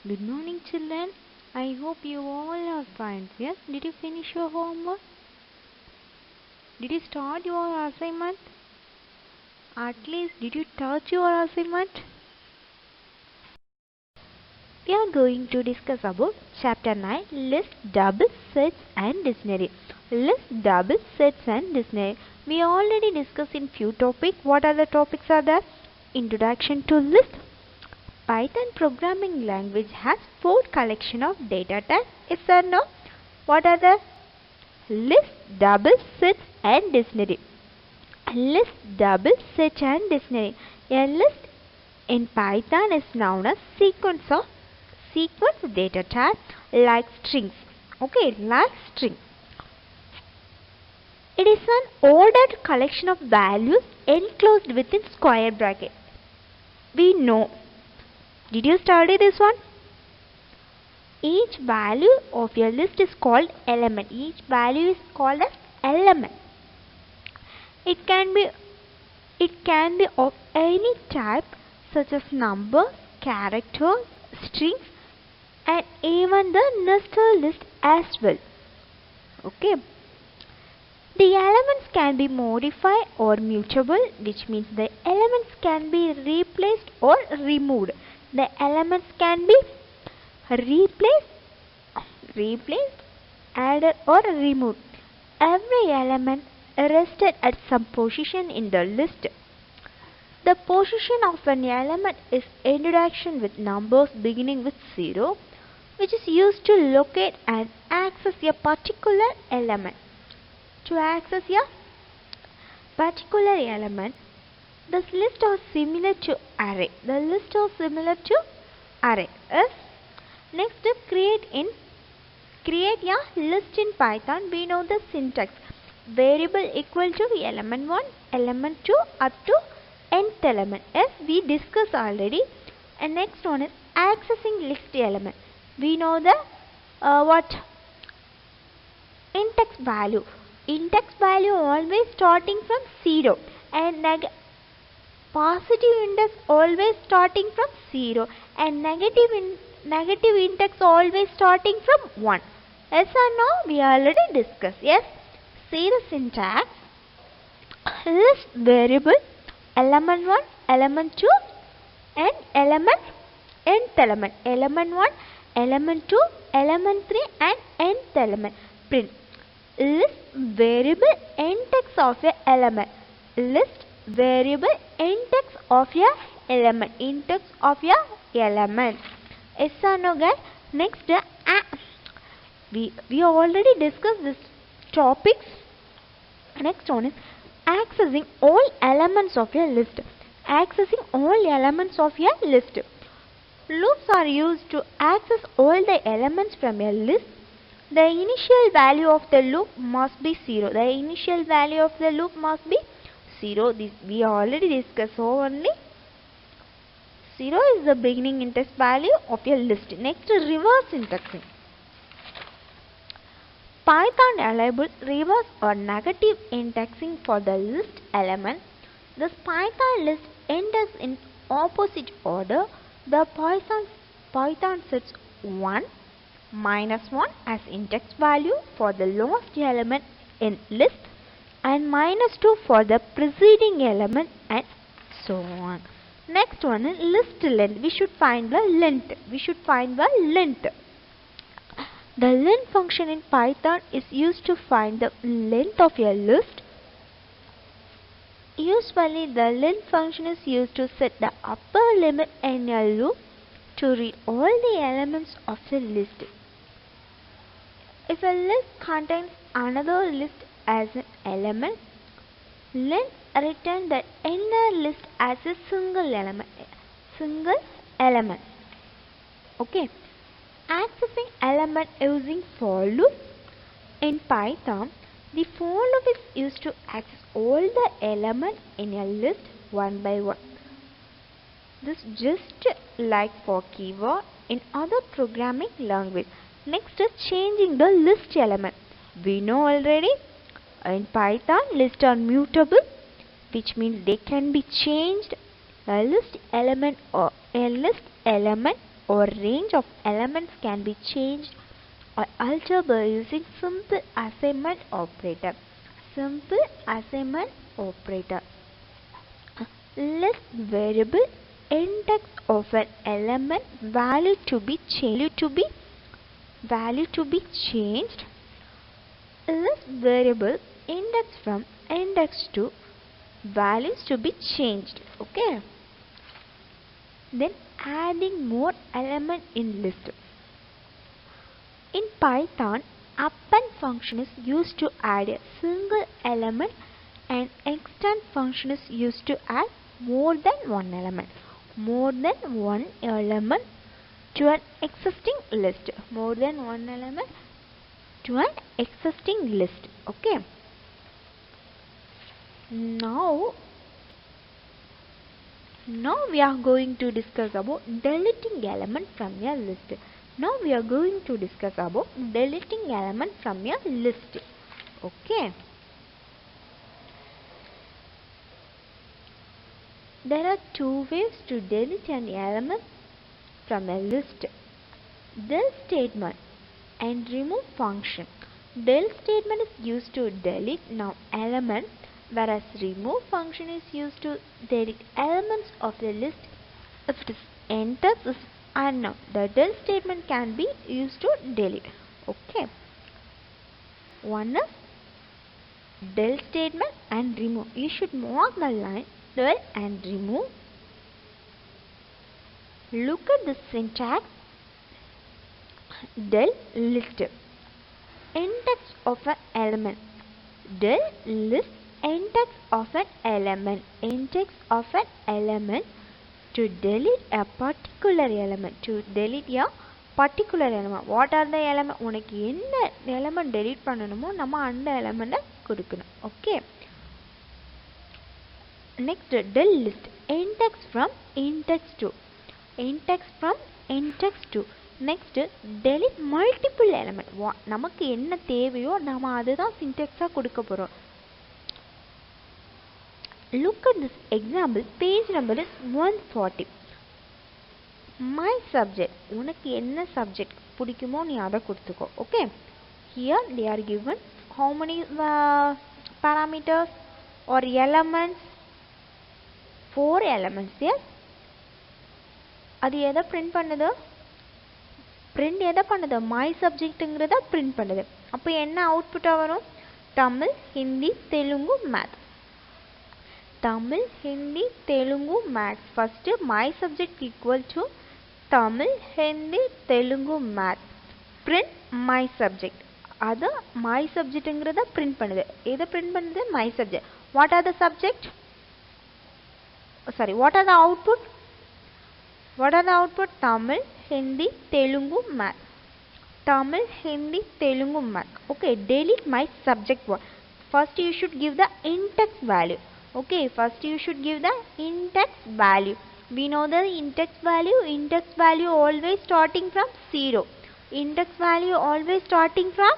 Good morning, children. I hope you all are fine. Yes, did you finish your homework? Did you start your assignment? At least, did you touch your assignment? We are going to discuss about Chapter 9, List, Double, Sets and Dictionary. List, Double, Sets and Dictionary. We already discussed in few topics. What are the topics are there? Introduction to list. Python programming language has 4 collection of data types. Yes or no? What are the? List, double, set and dictionary. List, double, set and dictionary. A list in Python is known as sequence data type like strings. Okay, like string. It is an ordered collection of values enclosed within square bracket. We know. Did you study this one? Each value of your list is called element. Each value is called as element. It can be of any type such as numbers, characters, strings and even the nested list as well. Okay. The elements can be modified or mutable, which means the elements can be replaced or removed. The elements can be replaced, added or removed. Every element rested at some position in the list. The position of an element is introduction with numbers beginning with 0, which is used to locate and access a particular element. To access a particular element, the list are similar to array. The list are similar to array. Next, create a list in Python. We know the syntax. Variable equal to element 1, element 2 up to nth element. Yes, we discussed already. And next one is accessing list element. We know the what? Index value. Index value always starting from 0 and positive index always starting from 0 and negative index always starting from 1. Yes or no? We already discussed. Yes. See the syntax. List variable element 1, element 2 and element nth element. Element 1, element 2, element 3 and nth element. Print. List variable index of a element. List variable index of a element. Index of a element. Yes or no, guys? Next, we already discussed this topics. Next one is accessing all elements of a list. Accessing all elements of a list. Loops are used to access all the elements from a list. The initial value of the loop must be 0. The initial value of the loop must be 0. This we already discussed. So only 0 is the beginning index value of your list. Next, reverse indexing. Python enables reverse or negative indexing for the list element. This Python list enters in opposite order. The Python sets 1 minus 1 as index value for the last element in list and minus 2 for the preceding element and so on. Next one is list length. We should find the length. The length function in Python is used to find the length of a list. Usually the length function is used to set the upper limit in a loop to read all the elements of a list. If a list contains another list as an element, length returns the inner list as a single element. Okay. Accessing element using for loop. In Python, the for loop is used to access all the elements in a list one by one. This just like for keyword in other programming language. Next is changing the list element. We know already in Python lists are mutable, which means they can be changed. A list element or range of elements can be changed or altered by using simple assignment operator. Simple assignment operator. List variable index of an element value to be changed. List variable index from index to values to be changed. Okay. Then adding more element in list. In Python, append function is used to add a single element and extend function is used to add more than one element. More than one element to an existing list. More than one element to an existing list. Okay. Now we are going to discuss about deleting element from your list. Now we are going to discuss about deleting element from your list. Okay. There are two ways to delete an element from a list. Del statement and remove function. Del statement is used to delete now element, whereas remove function is used to delete elements of the list if its index is unknown. The del statement can be used to delete. Okay. One is del statement and remove. You should mark the line del and remove. Look at the syntax. Del list index of an element. Del list index of an element. Index of an element to delete a particular element. To delete a particular element. What are the element? உனக்கு என்ன element delete பண்ணணுமோ நம்ம அந்த element கொடுக்கணும். Okay. Next, del list index from index to. Index from index to. Next, delete multiple element. நமக்கு என்ன தேவையோ நாம அதுதான் syntax கொடுக்க போறோம். Look at this example. Page number is 140. My subject. உனக்கு என்ன subject பிடிக்குமோ நீ அதை கொடுத்துக்கோ. Okay. Here they are given how many parameters or elements? 4 elements. Yes. அது எதை print பண்ணுது? Print எதை பண்ணுது? My subjectங்கிறத print பண்ணுது. அப்போ என்ன அவுட்புட்டா வரும்? Tamil, Hindi, Telugu, math. Tamil, Hindi, Telugu, math. First my subject equal to Tamil, Hindi, Telugu, math. Print my subject. அது my subjectங்கிறத print பண்ணுது. எதை print பண்ணுது? My subject. What are the subject? Sorry, what are the output? What are the output? Tamil, Hindi, Telugu, Math. Tamil, Hindi, Telugu, Math. Okay, delete my subject one. First you should give the index value. Okay, first you should give the index value. We know the index value. Index value always starting from 0. Index value always starting from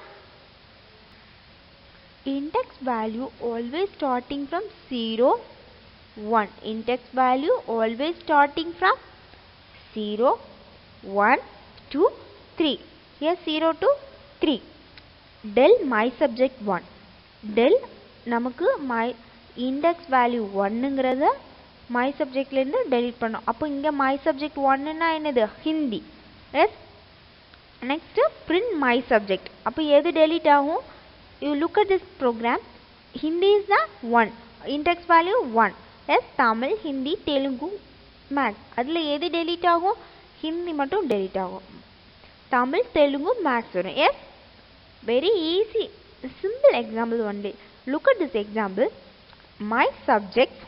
index value always starting from 0, 1. Index value always starting from 0, 1, 2, 3. Here 0 to 3. Del my subject 1. Del நமக்கு my index value 1ங்கிறத my subjectல இருந்து delete பண்ணோம். அப்போ இங்க my subject 1ன்னா என்னது? Hindi. Yes. Next print my subject. அப்போ எது delete ஆகும்? You look at this program. Hindi is the 1. Index value 1. Yes. Tamil, Hindi, Telugu, Math. அதில் எது delete ஆகும்? ஹிந்தி மட்டும் delete ஆகும். Tamil, Telugu, Maths வரும். Yes. Very easy. Simple example only. Look at this example. My subjects,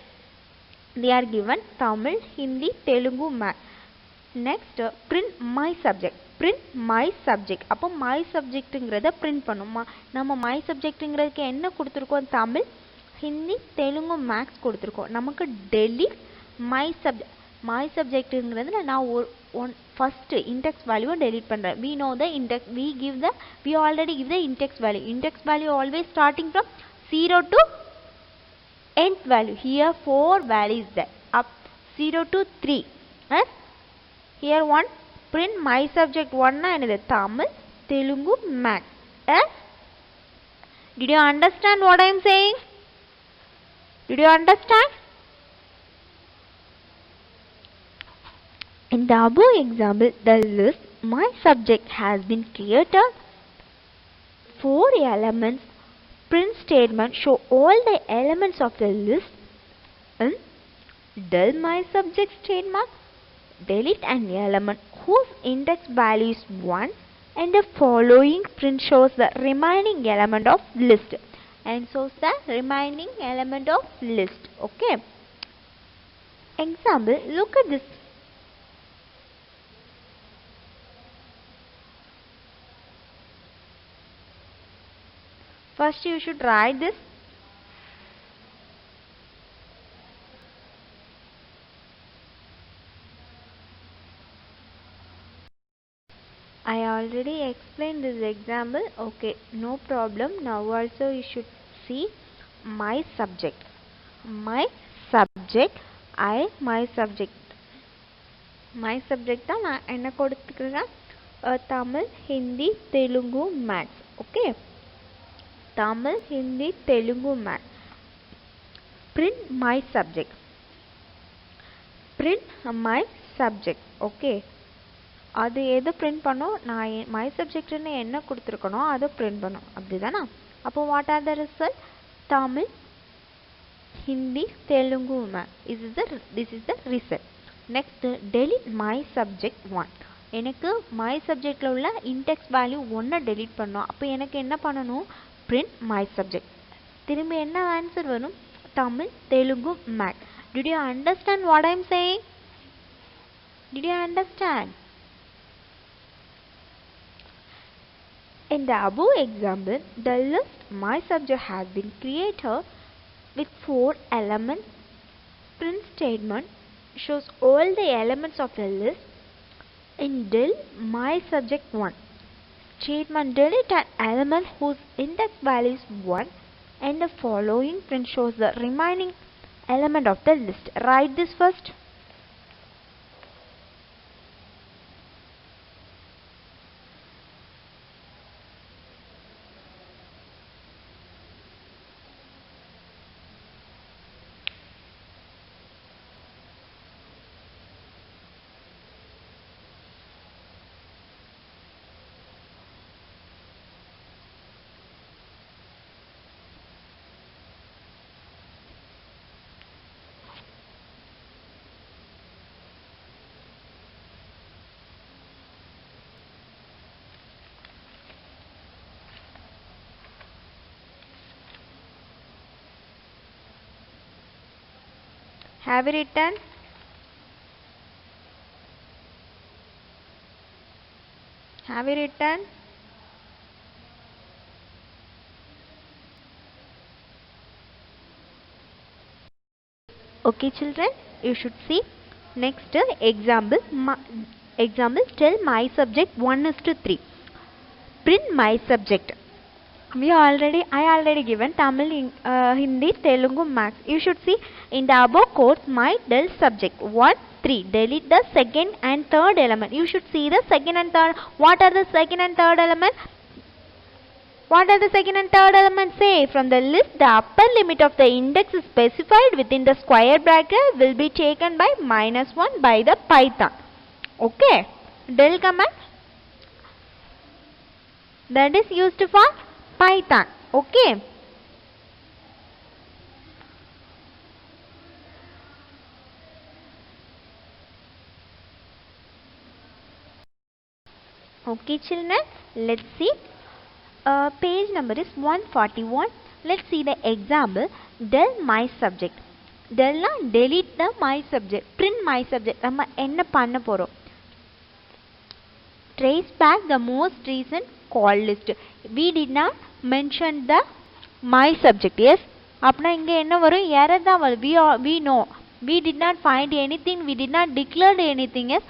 they are given Tamil, Hindi, Telugu, Math. Next, print my subject. Print my subject. அப்போ my subjectங்கிறத print பண்ணும். நம்ம my subjectங்கிறதுக்கு என்ன கொடுத்துருக்கோம்? Tamil, Hindi, Telugu, maths கொடுத்துருக்கோம். நமக்கு delete my subject. My subjectங்கிறதுல நான் one first index value delete பண்றேன். We know the index. We already give the index value. Index value always starting from 0 to nth value. Here 4 values there. Up 0 to 3. Yes. Here 1, print my subject 1 and Tamil, Telugu, Math. Yes? Did you understand what I am saying? Did you understand? In the above example, the list my subject has been created. 4 elements print statement show all the elements of the list. In del my subject statement, delete an element whose index value is 1 and the following print shows the remaining element of list and shows the remaining element of list. Okay. Example, look at this. First you should write this. I already explained this example. Okay, no problem. Now also you should see my subject. My subject. My subject. My subject தான் நான் என்ன கொடுத்துக்கிறேன் Tamil, Hindi, Telugu, Maths. Okay. Tamil, Hindi, Telugu, Maths. Print my subject. Print my subject. Okay. அது எது print பண்ணோம் நான் my சப்ஜெக்ட்னு என்ன கொடுத்துருக்கணும் அதை பிரிண்ட் பண்ணும் அப்படிதானா அப்போ what are the result Tamil Hindi Telugu this is the result next delete my subject 1 எனக்கு மை சப்ஜெக்டில் உள்ள இன்டெக்ஸ் வேல்யூ 1 டெலிட் பண்ணோம் அப்போ எனக்கு என்ன பண்ணணும் பிரிண்ட் மை சப்ஜெக்ட் திரும்பி என்ன ஆன்சர் வரும் Tamil Telugu math did you understand what I am saying did you understand In the above example, the list my subject has been created with 4 elements. Print statement shows all the elements of the list in del my subject 1. Statement delete an element whose index value is 1 and the following print shows the remaining element of the list. Write this first. Have you written? Have you written? Okay children, you should see next example. Example, tell my subject 1:3. Print my subject. I already given Tamil, Hindi, Telugu, Maths. You should see in the above course my del subject 1, 3. Delete the second and third element. You should see the second and third. What are the second and third element? What are the second and third elements? Say from the list the upper limit of the index is specified within the square bracket will be taken by -1 by the Python. Okay. Del command that is used for Python. Okay. Okay children, let's see. Page number is 141. Let's see the example. Del my subject. Del na delete the my subject. Print my subject. நம்ம என்ன பண்ண போறோம்? Trace back the most recent call list. We did not mention the my subject. Yes. அப்பனா இங்க என்ன வரும்? error தான் வரும். We know. We did not find anything. We did not declare anything. Yes.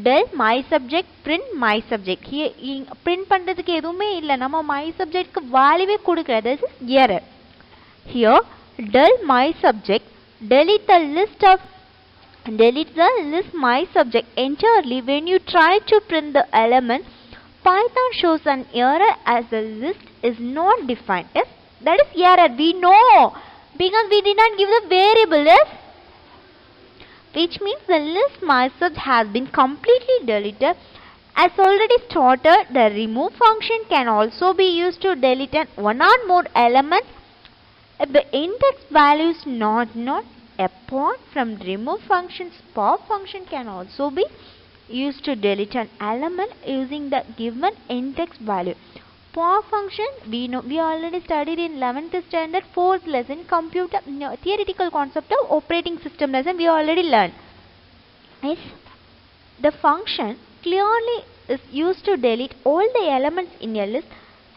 Del my subject print my subject. Here print பண்றதுக்கு எதுவுமே இல்ல. நம்ம my subject க்கு வேல்யூவே கொடுக்கல. This is error. Here del my subject delete the list of delete the list my subject entirely. When you try to print the element, Python shows an error as the list is not defined. Yes, that is error. We know because we did not give the variable. Yes, which means the list myself has been completely deleted. As already stated, the remove function can also be used to delete one or more elements if the index value is not known. Apart from remove functions, pop function can also be used to delete an element using the given index value. Pop function we already studied in 11th standard 4th lesson computer theoretical concept of operating system lesson we already learned. Yes, the function clearly is used to delete all the elements in a list.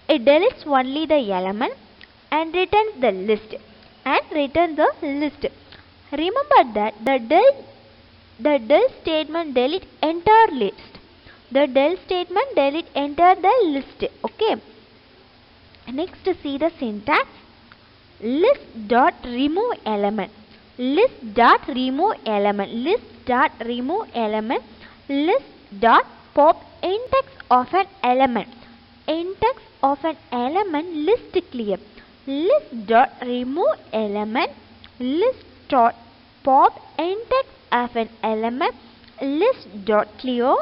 It deletes only the element and returns the list Remember that the del statement delete entire list. The del statement delete entire the list. Okay. Next, see the syntax. List dot remove element. List dot remove element. List dot remove element. List dot pop index of an element. Index of an element list clear. List dot remove element. List dot pop index of an element. List dot clear.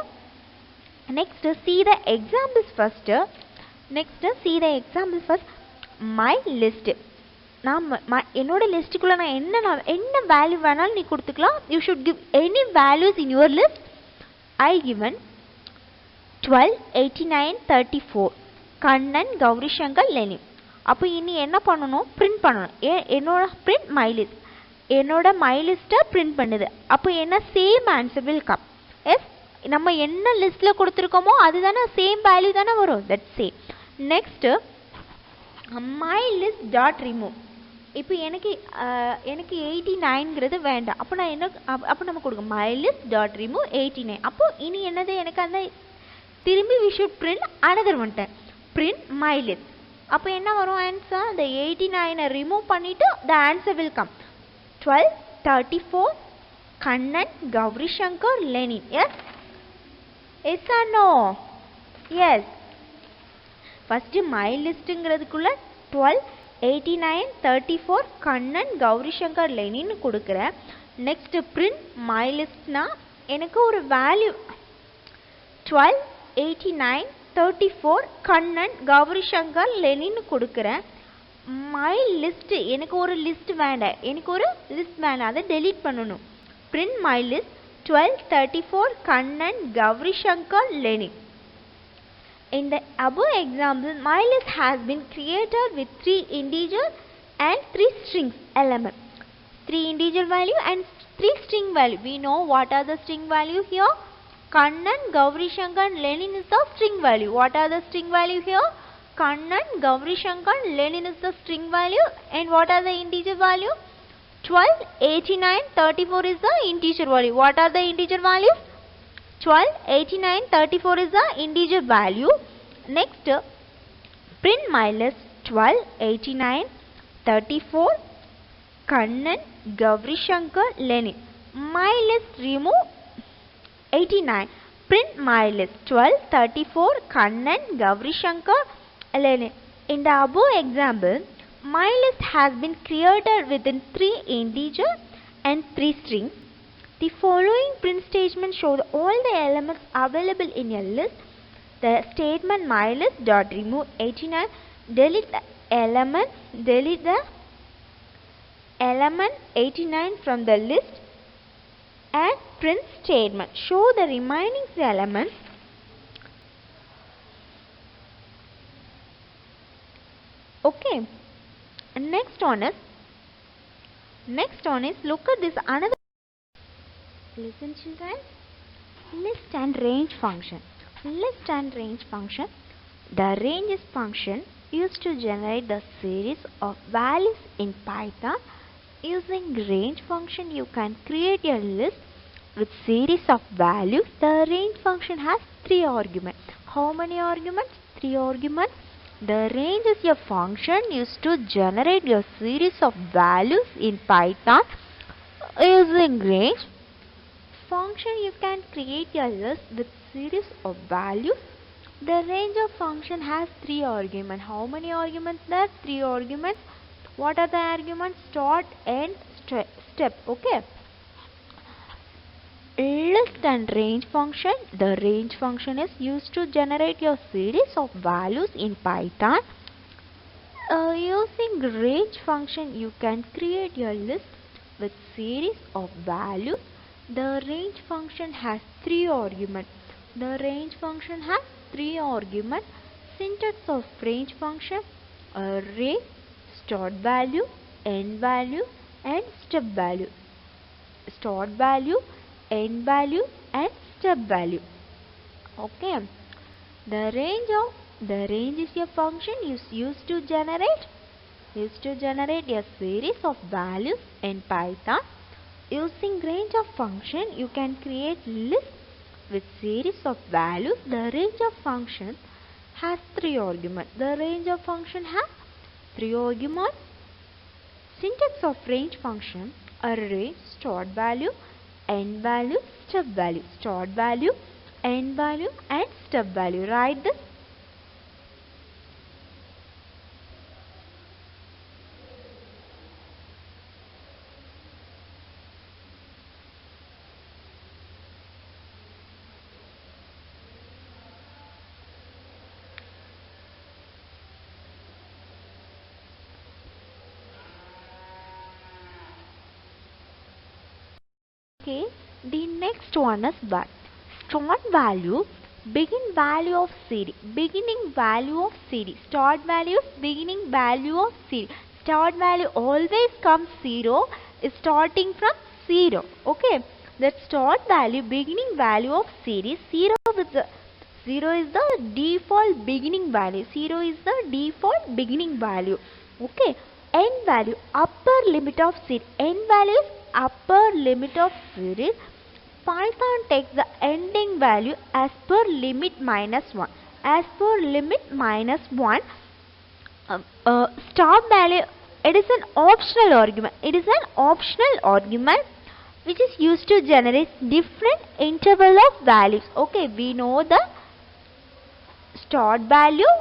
Next, see the examples first. My list. நான் என்னோட லிஸ்ட்டுக்குள்ள நான் என்ன value வேணாலும் நீ கொடுத்துக்கலாம். You should give any values in your list. I given 12, 89, 34 Kannan, Gowri Shankar, Lenin. அப்போ இனி என்ன பண்ணணும்? பிரிண்ட் பண்ணணும். என்னோட பிரிண்ட் மை லிஸ்ட். என்னோட மை லிஸ்ட்டை பிரிண்ட் பண்ணுது. அப்போ என்ன same answer will come. Yes, நம்ம என்ன லிஸ்ட்டில் கொடுத்துருக்கோமோ அதுதானே சேம் வேல்யூ தானே வரும். That same. Next my list dot remove. இப்போ எனக்கு 89ங்கிறது வேண்டாம். அப்போ நான் என்ன அப்போ நம்ம கொடுக்கும் மை லிஸ்ட் டாட் ரிமூவ் 89. அப்போ இனி என்னது எனக்கு அந்த திரும்பி we should print another one time print my list. அப்போ என்ன வரும் ஆன்சர்? இந்த 89 ரிமூவ் பண்ணிவிட்டு the answer will come 12, 34 Kannan, Gowri Shankar, Lenin. Yes, yes or no? Yes. First my லிஸ்ட்டுங்கிறதுக்குள்ள 12, 89, 34 கண்ணன், கௌரி சங்கர், லெனின்னு கொடுக்குறேன். நெக்ஸ்ட் பிரிண்ட் மை லிஸ்ட்னா எனக்கு ஒரு வேல்யூ 12, 89, 34 கண்ணன், கௌரி சங்கர், லெனின்னு கொடுக்குறேன். மை லிஸ்ட் எனக்கு ஒரு லிஸ்ட் வேண்டாம், அதை டெலீட் பண்ணணும். Print my list 12, 34 Kannan, Gowri Shankar, Lenin. In the above example, my list has been created with 3 integer and 3 strings element. 3 integer value and 3 string value. We know what are the string value here. Kannan, Gauri Shankar, Lenin is the string value. What are the string value here? Kannan, Gauri Shankar, Lenin is the string value. And what are the integer value? 12, 89, 34 is the integer value. What are the integer values? 12, 89, 34 is the integer value. Next, print my list 12, 89, 34 Kannan, Gauri Shankar, Lenin. My list remove 89. Print my list 12, 34 Kannan, Gauri Shankar, Lenin. In the above example, my list has been created within 3 integer and 3 strings. The following print statements show all the elements available in your list. The statement my list dot remove 89 delete the element 89 from the list, and print statement show the remaining elements. Okay. Next one is look at this another. Listen children. List and range function. List and range function. The range is function used to generate the series of values in Python. Using range function you can create a list with series of values. The range function has 3 arguments. How many arguments? 3 arguments. The range is a function used to generate a series of values in Python. Using range function you can create a list with series of values. The range of function has 3 arguments. How many arguments there? 3 arguments. What are the arguments? Start, end, step. Okay. List and range function. The range function is used to generate your series of values in Python. Using range function you can create your list with series of values. The range function has 3 arguments. The range function has 3 arguments. Syntax of range function: array, start value, end value, and step value. Start value, end value, and step value. Okay. The range is a function used to generate a series of values in Python. Using range of function you can create list with series of values. The range of function has 3 arguments. The range of function has 3 arguments. Syntax of range function: array, start value, end value, step value. Start value, end value, and step value. Write this. Okay, the next one is but. Start value, beginning value of series. Beginning value of series. Start value, beginning value of series. Start value always comes 0, is starting from 0. Okay, that start value, beginning value of series. 0 is the default beginning value. 0 is the default beginning value. Okay, end value, upper limit of series. End value is upper limit of series. Python takes the ending value as per limit minus 1. As per limit minus 1. Stop value, it is an optional argument. It is an optional argument which is used to generate different interval of values. Okay, we know the start value,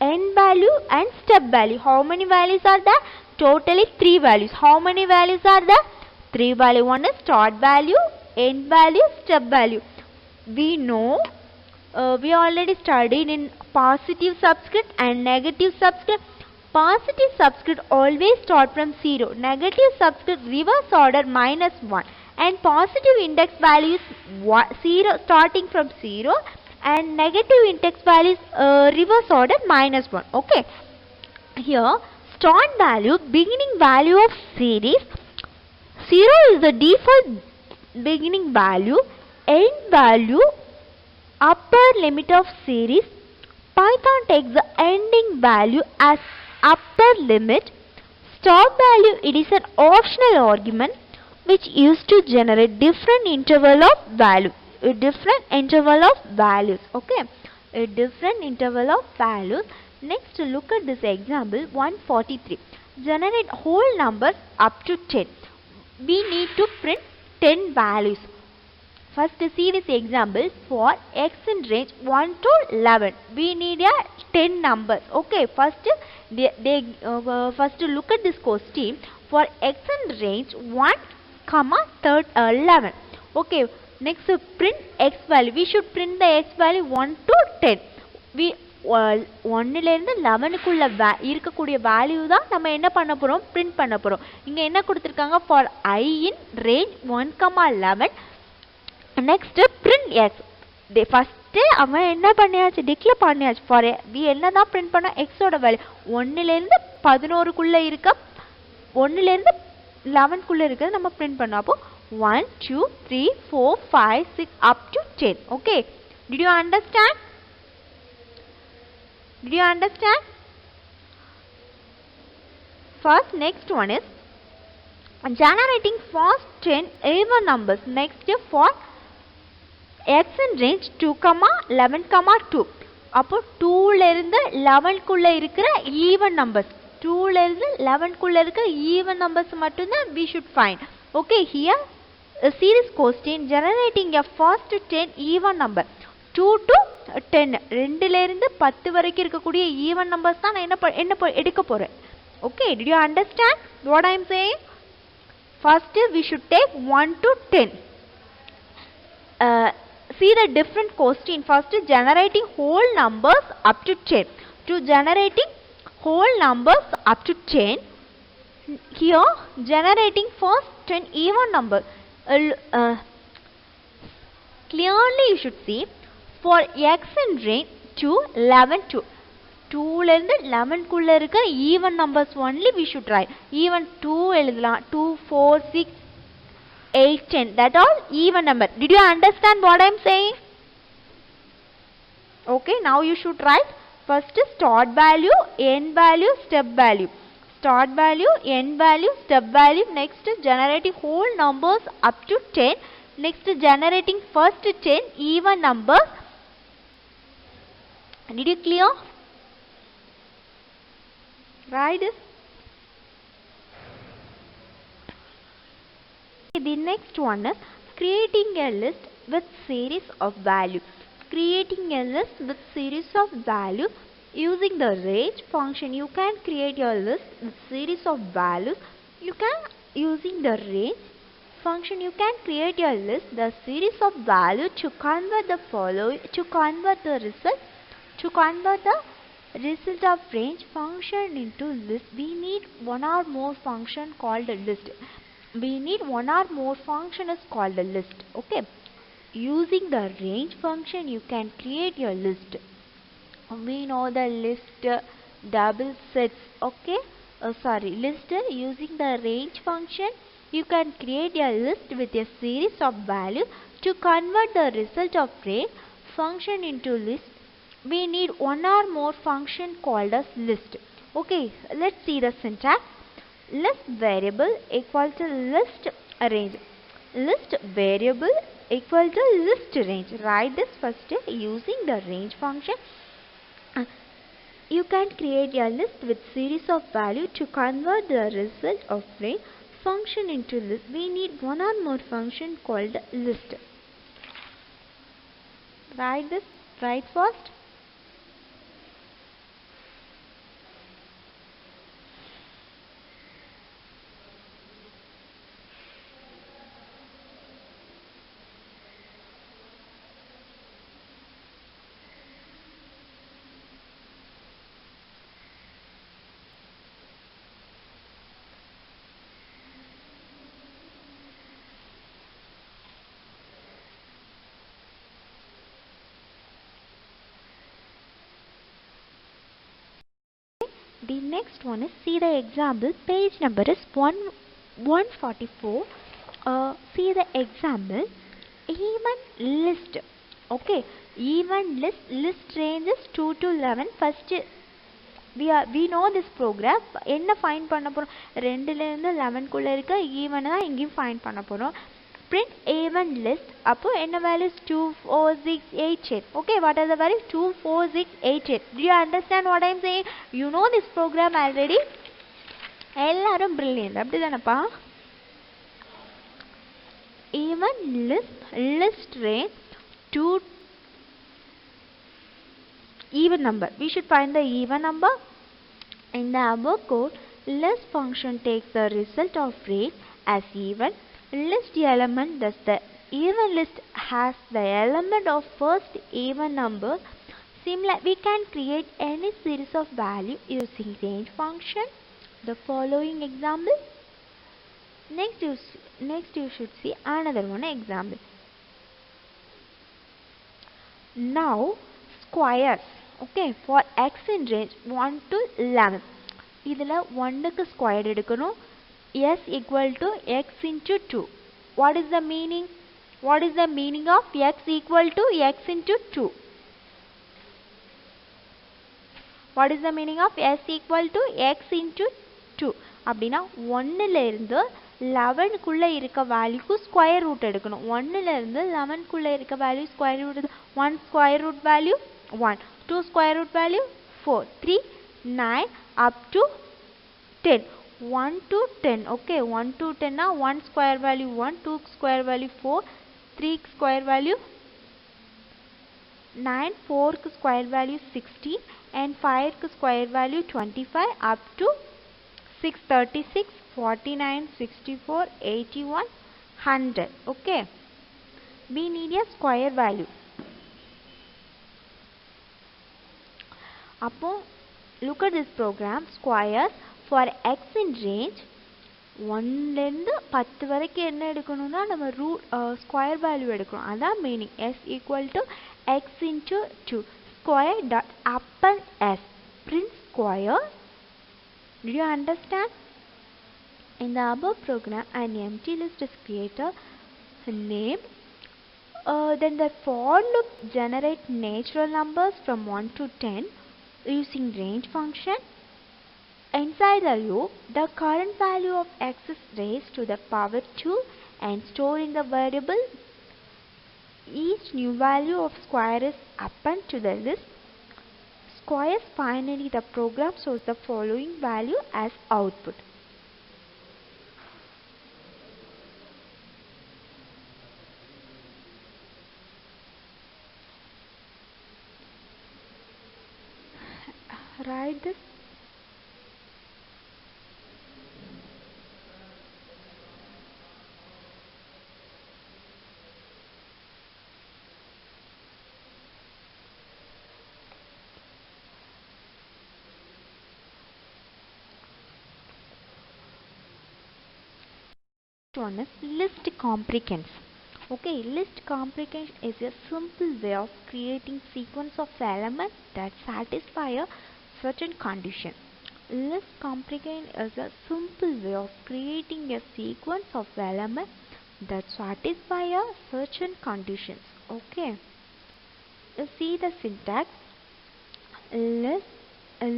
end value, and step value. How many values are there? Totally 3 values. How many values are there? 3 value. One is start value, end value, step value. We know, we already studied in positive subscript and negative subscript. Positive subscript always start from 0. Negative subscript reverse order minus 1. And positive index value is 0 starting from 0. And negative index value is reverse order minus 1. Okay. Here, start value, beginning value of series. 0 is the default beginning value. End value, upper limit of series. Python takes the ending value as upper limit. Start value, it is an optional argument which used to generate different interval of value. A different interval of values. Okay, a different interval of values. Next, look at this example 143. Generate whole numbers up to 10. We need to print 10 values. First, see this example for x in range 1 to 11. We need a 10 numbers. Okay, first first look at this question for x in range 1, 11. Okay, next print x value. We should print the x value 1 to 10. We 1 ல இருந்து 11 குள்ள இருக்கக்கூடிய value தான் நம்ம என்ன பண்ண போறோம், print பண்ண போறோம். இங்க என்ன கொடுத்திருக்காங்க, for I in range 1, 11. next print x. First அவன் என்ன பண்ணியாச்சு, டிக்ளேர் பண்ணியாச்சு. for we என்ன தான் பிரிண்ட் பண்ண, x ஓட வேல்யூ 1 ல இருந்து 11 குள்ள இருக்க, 1 ல இருந்து 11 குள்ள இருக்கிறது நம்ம பிரிண்ட் பண்ணோம். அப்போ 1 2 3 4 5 6 up to 10. okay, did you understand? Did you understand? First, next one is generating first 10 even numbers. Next, for x in range 2, 11, 2. அப்போ 2 ல இருந்து 11 குள்ள இருக்கிற even numbers. 2 ல இருந்து 11 குள்ள இருக்கிற even numbers மட்டும் தான் we should find. Okay, here a series question generating a first 10 even number 2 to 10 ரெண்டுல இருந்து 10 வரைக்கும் இருக்கக்கூடிய even numbers தான் நான் என்ன எடுக்க போறேன். Okay, did you understand what I am saying? First we should take 1 to 10. See the different question. First generating whole numbers up to 10. To generating whole numbers up to 10. Here generating first 10 even number. Clearly you should see for x in range to 11 to 2 ல இருந்து 11 குள்ள இருக்க even numbers only we should write. Even 2 எழுதலாம் 2 4 6 8 10, that all even number. Did you understand what I am saying? Okay, now you should write first start value, end value, step value. Start value, end value, step value. Next generating whole numbers up to 10. Next generating first 10 even numbers. Did you clear? Right? The next one is creating a list with series of value. Creating a list with series of value using the range function. You can create your list with series of values. You can using the range function. You can create your list the series of value to convert the following to convert the result of range function into list. We need one or more function called a list. We need one or more function is called a list. Okay, using the range function you can create your list. We know the list double sets. Okay, list using the range function you can create a list with a series of values to convert the result of range function into list. We need one or more function called as list. Okay, let's see the syntax. List variable equal to list range. List variable equal to list range. Write this first using the range function. You can create a list with series of value to convert the result of range function into list. We need one or more function called list. Write this. Write first. The next one is, see the example, page number is 144. See the example, even list. Okay, even list range is 2 to 11. First we know this program. என்ன find பண்ண போறோம், 2 ல இருந்து 11 குள்ள இருக்க even தான் இங்கேயும் find பண்ண போறோம். Print even list. அப்போ என்ன values 2 4 6 8 8. Okay, what are the values 2 4 6 8 8. Do you understand what I am saying? You know this program already. எல்லாரும் brilliant அப்படிதானப்பா. Even list range 2 even number. We should find the even number. In the above code, list function takes the result of range as even list element. Thus the even list has the element of first even number. Similar, we can create any series of value using range function. The following example. Next you should see another one example. Now squares. Okay, for x in range 1 to 11. இதில் 1க்கு square எடுக்கணும். S equal to x into 2. What is the meaning? What is the meaning of x equal to x into 2? What is the meaning of s equal to x into 2? அப்படின்னா 1ல இருந்து 11 குள்ள இருக்க வேல்யூக்கு square root எடுக்கணும். 1ல இருந்து 11 குள்ள இருக்க value square root 1 square root value 1, 2 square root value 4, 3 9 up to 10. 1 to 10. Okay, 1 to 10 now 1 square value 1, 2 square value 4, 3 square value 9, 4 square value 16 and 5 square value 25 up to 636, 49, 64, 81, 100. Okay, we need a square value. Upon look at this program, squares for x in range 1 லேருந்து 10 வரைக்கும் என்ன எடுக்கணும்னா நம்ம square value எடுக்கணும். அதான் meaning s equal to x into 2 square dot append s print square. Did you understand? In the above program, an empty list is created, name, then the for loop generate natural numbers from 1 to 10 using range function. Inside the loop, the current value of x is raised to the power 2 and stored in the variable. Each new value of square is appended to the list. Squares finally the program shows the following value as output. Write this. One is list comprehension. Okay, list comprehension is a simple way of creating sequence of elements that satisfy a certain condition. List comprehension is a simple way of creating a sequence of elements that satisfy a certain conditions. Okay, you see the syntax.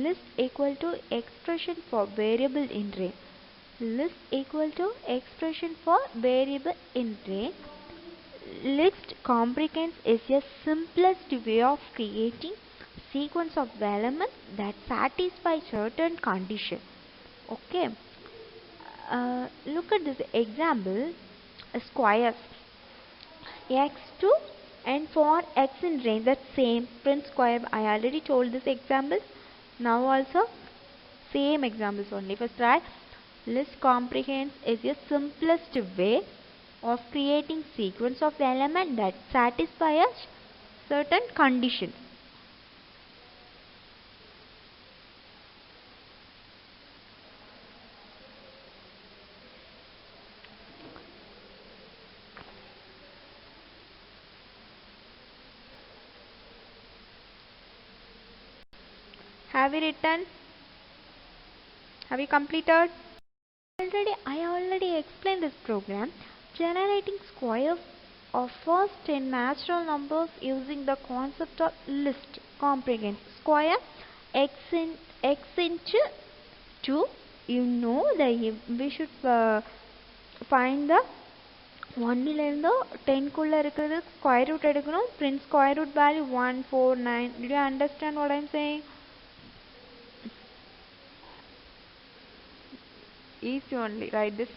List equal to expression for variable in range. List equal to expression for variable in range. List comprehension is the simplest way of creating sequence of elements that satisfy certain condition. Okay, look at this example. Squares x2 and for x in range, that same print square. I already told this example. Now also same examples only. First try. List comprehension is the simplest way of creating sequence of elements that satisfy a certain condition. Have you written? Have you completed? I already explained this program. Generating squares of first 10 natural numbers using the concept of list comprehension. Square x into 2. You know that we should find the 1 லேருந்து 10 குள்ள இருக்கிறது square root எடுக்கணும். Print square root value 1, 4, 9. Did you understand what I am saying? Easy only. Write this.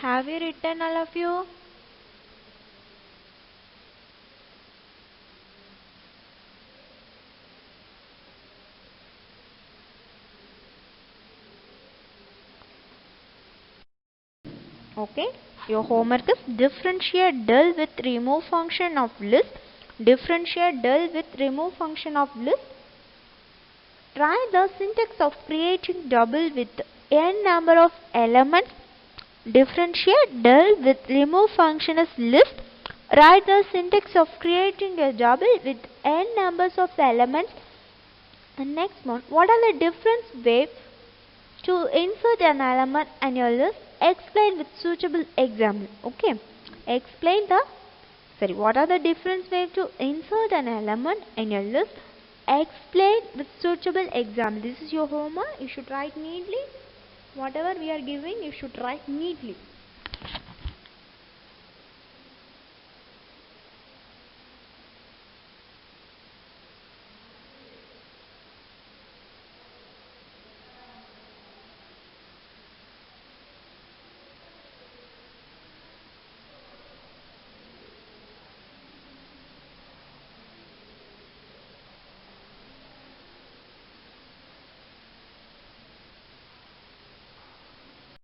Have you written, all of you? Okay, your homework is differentiate del with remove function of list. Differentiate del with remove function of list. Try the syntax of creating double with n number of elements. Differentiate del with remove function is list. Write the syntax of creating a double with n numbers of elements. And next one, what are the different ways to insert an element in your list? Explain with suitable example. Okay, explain what are the different ways to insert an element in your list? Explain with suitable example. This is your homework. You should write neatly. Whatever we are giving, you should write neatly.